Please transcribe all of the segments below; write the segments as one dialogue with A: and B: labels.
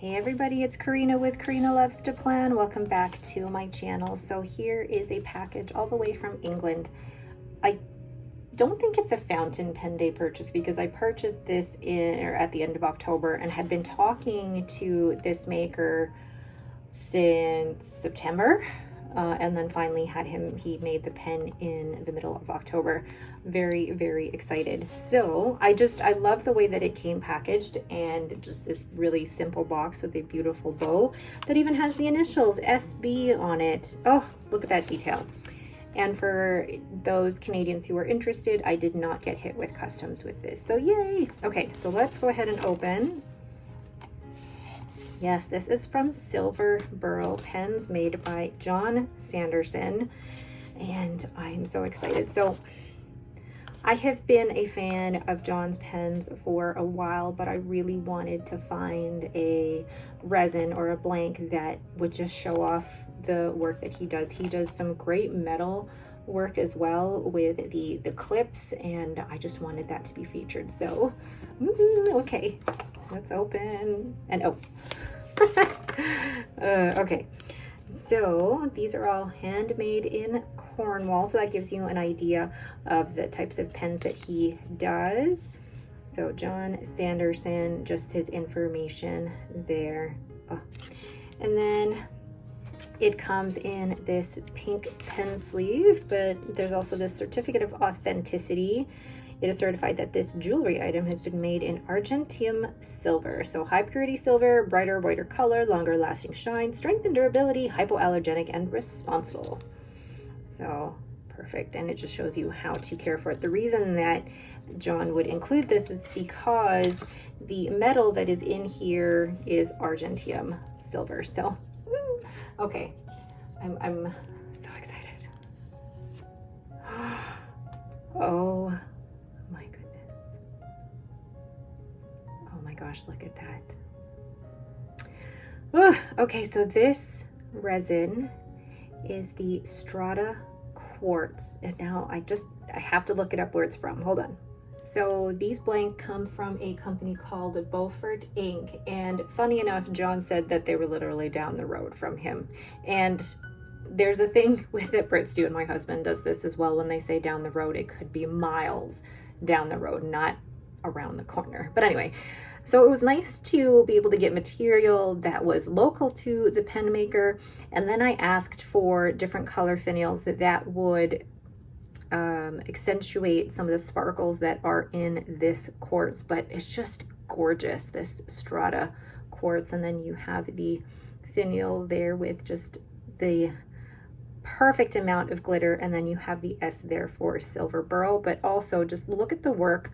A: Hey everybody, it's Karina with Karina Loves to Plan. Welcome back to my channel. So here is a package all the way from England. I don't think it's a fountain pen day purchase because I purchased this at the end of October and had been talking to this maker since September. And then finally he made the pen in the middle of October. Very, very excited. So I love the way that it came packaged, and just this really simple box with a beautiful bow that even has the initials SB on it. Oh, look at that detail. And for those Canadians who are interested, I did not get hit with customs with this. So yay. Okay, so let's go ahead and open. Yes, this is from SilverBurl Pens, made by John Sanderson, and I'm so excited. So I have been a fan of John's pens for a while, but I really wanted to find a resin or a blank that would just show off the work that he does. He does some great metal work as well with the clips, and I just wanted that to be featured. So, okay, let's open. And oh, okay, so these are all handmade in Cornwall, so that gives you an idea of the types of pens that he does. So John Sanderson, just his information there. Oh. And then it comes in this pink pen sleeve, but there's also this certificate of authenticity. It is certified that this jewelry item has been made in argentium silver. So high purity silver, brighter, whiter color, longer lasting shine, strength and durability, hypoallergenic, and responsible. So perfect. And it just shows you how to care for it. The reason that John would include this was because the metal that is in here is argentium silver. So, okay, I'm so excited. Oh my goodness. Oh my gosh, look at that. Okay, so this resin is the Strata Quartz. And now I have to look it up where it's from. Hold on. So these blank come from a company called Beaufort Inc. And funny enough, John said that they were literally down the road from him. And there's a thing with it, Brits do, and my husband does this as well. When they say down the road, it could be miles down the road, not around the corner. But anyway, so it was nice to be able to get material that was local to the pen maker. And then I asked for different color finials that would accentuate some of the sparkles that are in this quartz. But it's just gorgeous, this Strata quartz. And then you have the finial there with just the perfect amount of glitter, and then you have the S there for SilverBurl. But also just look at the work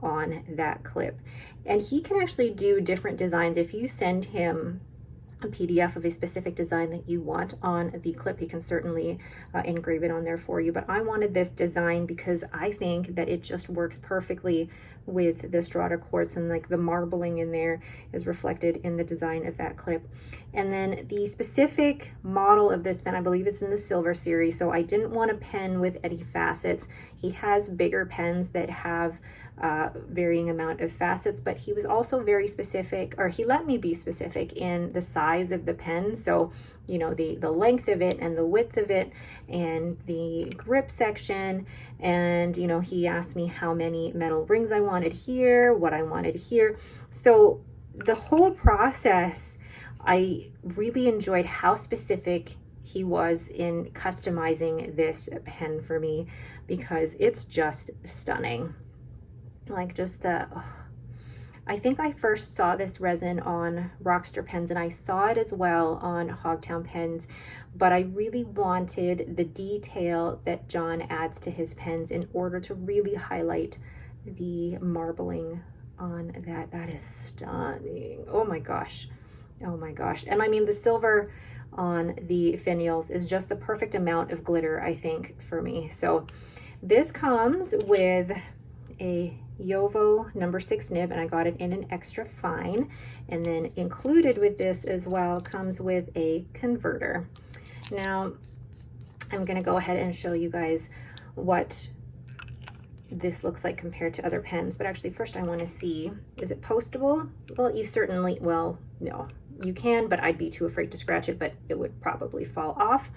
A: on that clip, and he can actually do different designs. If you send him a PDF of a specific design that you want on the clip, he can certainly engrave it on there for you. But I wanted this design because I think that it just works perfectly with the Strata quartz, and like the marbling in there is reflected in the design of that clip. And then the specific model of this pen, I believe, is in the silver series, so I didn't want a pen with any facets. He has bigger pens that have varying amount of facets, but he was also very specific, or he let me be specific in the size of the pen. So, you know, the length of it and the width of it and the grip section. And, you know, he asked me how many metal rings I wanted here, what I wanted here. So the whole process, I really enjoyed how specific he was in customizing this pen for me, because it's just stunning. Like just I think I first saw this resin on Rockster Pens, and I saw it as well on Hogtown Pens, but I really wanted the detail that John adds to his pens in order to really highlight the marbling on that. That is stunning. Oh my gosh. Oh my gosh. And I mean, the silver on the finials is just the perfect amount of glitter, I think, for me. So this comes with a Yovo number 6 nib, and I got it in an extra fine. And then included with this as well comes with a converter. Now I'm going to go ahead and show you guys what this looks like compared to other pens, but actually first I want to see, is it postable? Well, you certainly, well, no, you can, but I'd be too afraid to scratch it, but it would probably fall off.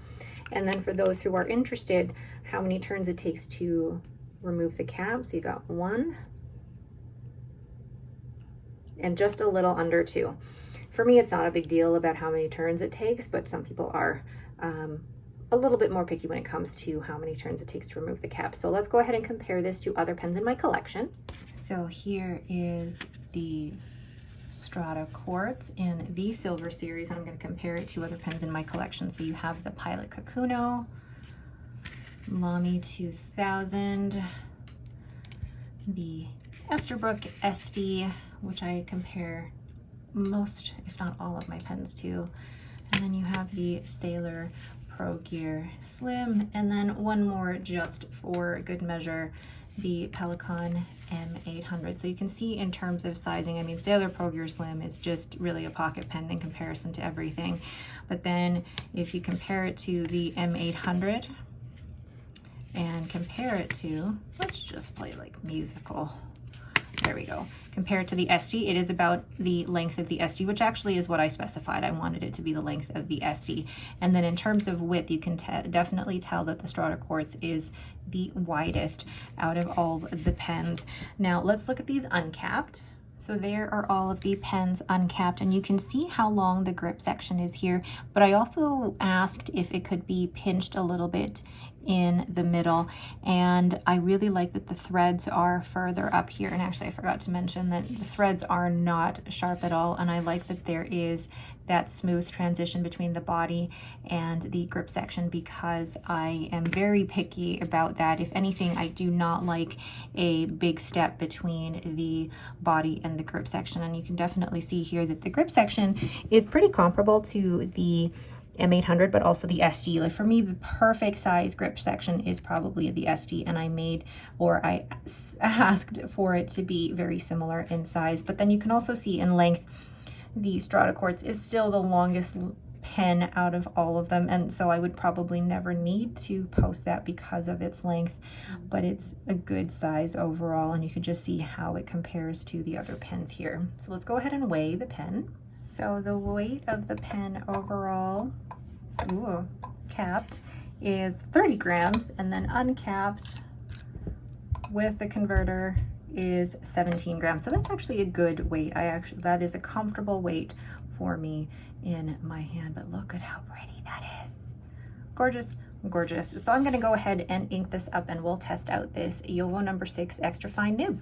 A: And then for those who are interested, how many turns it takes to remove the cap. So you got 1 and just a little under 2. For me, it's not a big deal about how many turns it takes, but some people are a little bit more picky when it comes to how many turns it takes to remove the cap. So let's go ahead and compare this to other pens in my collection. So here is the Strata quartz in the silver series, and I'm going to compare it to other pens in my collection. So you have the Pilot Kakuno, Lamy 2000, the Esterbrook SD, which I compare most, if not all, of my pens to, and then you have the Sailor Pro Gear Slim, and then one more just for good measure, the Pelican M800. So you can see in terms of sizing, I mean, Sailor Pro Gear Slim is just really a pocket pen in comparison to everything. But then if you compare it to the M800 and compare it to, let's just play like musical. There we go. Compared to the SD, it is about the length of the SD, which actually is what I specified. I wanted it to be the length of the SD. And then in terms of width, you can definitely tell that the Strata quartz is the widest out of all the pens. Now let's look at these uncapped. So there are all of the pens uncapped, and you can see how long the grip section is here, but I also asked if it could be pinched a little bit in the middle, and I really like that the threads are further up here. And actually I forgot to mention that the threads are not sharp at all, and I like that there is that smooth transition between the body and the grip section, because I am very picky about that. If anything, I do not like a big step between the body and the grip section, and you can definitely see here that the grip section is pretty comparable to the M800, but also the SD. Like for me, the perfect size grip section is probably the SD, and I asked for it to be very similar in size. But then you can also see in length, the Strata quartz is still the longest pen out of all of them, and so I would probably never need to post that because of its length, but it's a good size overall, and you can just see how it compares to the other pens here. So let's go ahead and weigh the pen. So the weight of the pen overall, capped, is 30 grams, and then uncapped with the converter is 17 grams. So that's actually a good weight. That is a comfortable weight for me in my hand, but look at how pretty that is. Gorgeous, gorgeous. So I'm going to go ahead and ink this up, and we'll test out this Jowo number 6 extra fine nib.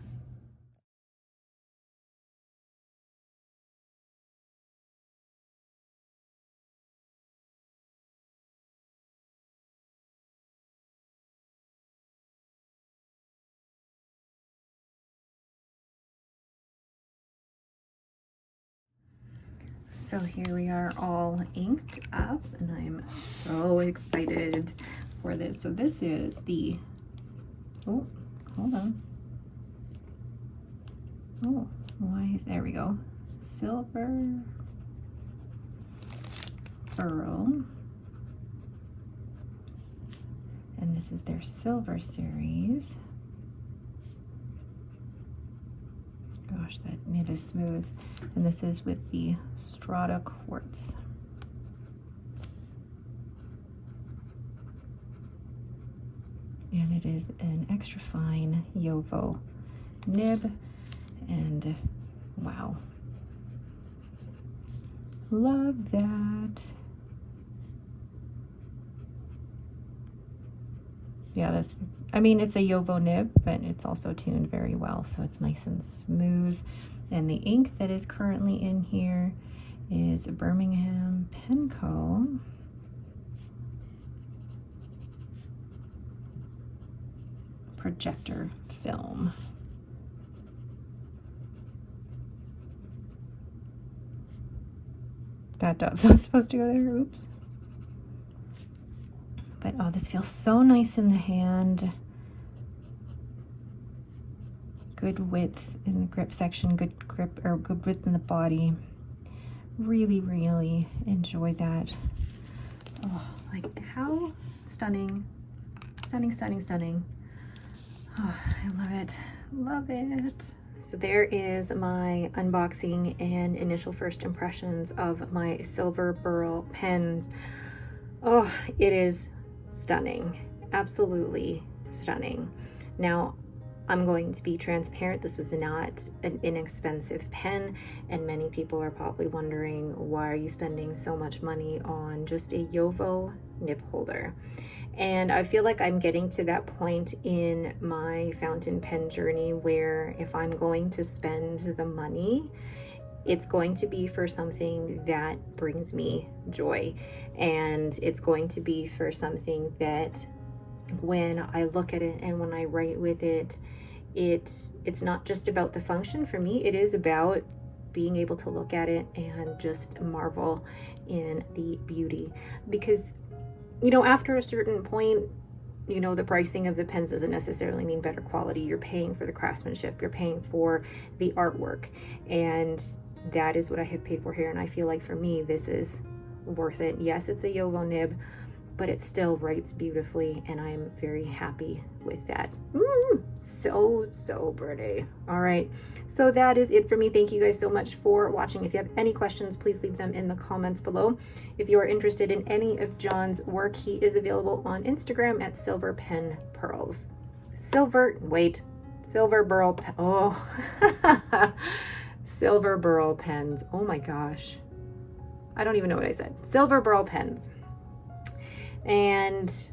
A: So here we are all inked up, and I'm so excited for this. So this is the, oh, hold on. Oh, there we go. SilverBurl and this is their silver series. Gosh, that nib is smooth. And this is with the Strata quartz. And it is an extra fine Jowo nib, and wow, love that. Yeah, I mean, it's a Jowo nib, but it's also tuned very well, so it's nice and smooth. And the ink that is currently in here is Birmingham Pen Co. Projector film. That's not supposed to go there, oops. But oh, this feels so nice in the hand. Good width in the grip section, good grip, or good width in the body. Really, really enjoy that. Oh, like how stunning, stunning, stunning, stunning. Oh, I love it, love it. So there is my unboxing and initial first impressions of my SilverBurl pens. Oh, it is stunning, absolutely stunning. Now, I'm going to be transparent. This was not an inexpensive pen, and many people are probably wondering, why are you spending so much money on just a Yovo nib holder? And I feel like I'm getting to that point in my fountain pen journey where if I'm going to spend the money, it's going to be for something that brings me joy. And it's going to be for something that when I look at it and when I write with it, it's not just about the function for me. It is about being able to look at it and just marvel in the beauty. Because after a certain point, the pricing of the pens doesn't necessarily mean better quality. You're paying for the craftsmanship, you're paying for the artwork, and that is what I have paid for here. And I feel like for me, this is worth it. Yes, it's a Yovo nib, but it still writes beautifully, and I'm very happy with that. So pretty. All right, so that is it for me. Thank you guys so much for watching. If you have any questions, please leave them in the comments below. If you are interested in any of John's work, he is available on Instagram at SilverPenPearls. SilverBurl SilverBurl Pens. Oh my gosh, I don't even know what I said. SilverBurl Pens. And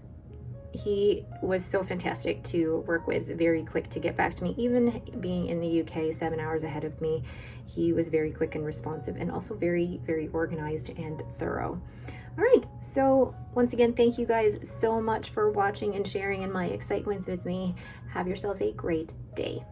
A: he was so fantastic to work with, very quick to get back to me. Even being in the UK 7 hours ahead of me, he was very quick and responsive, and also very, very organized and thorough. All right, so once again, thank you guys so much for watching and sharing in my excitement with me. Have yourselves a great day.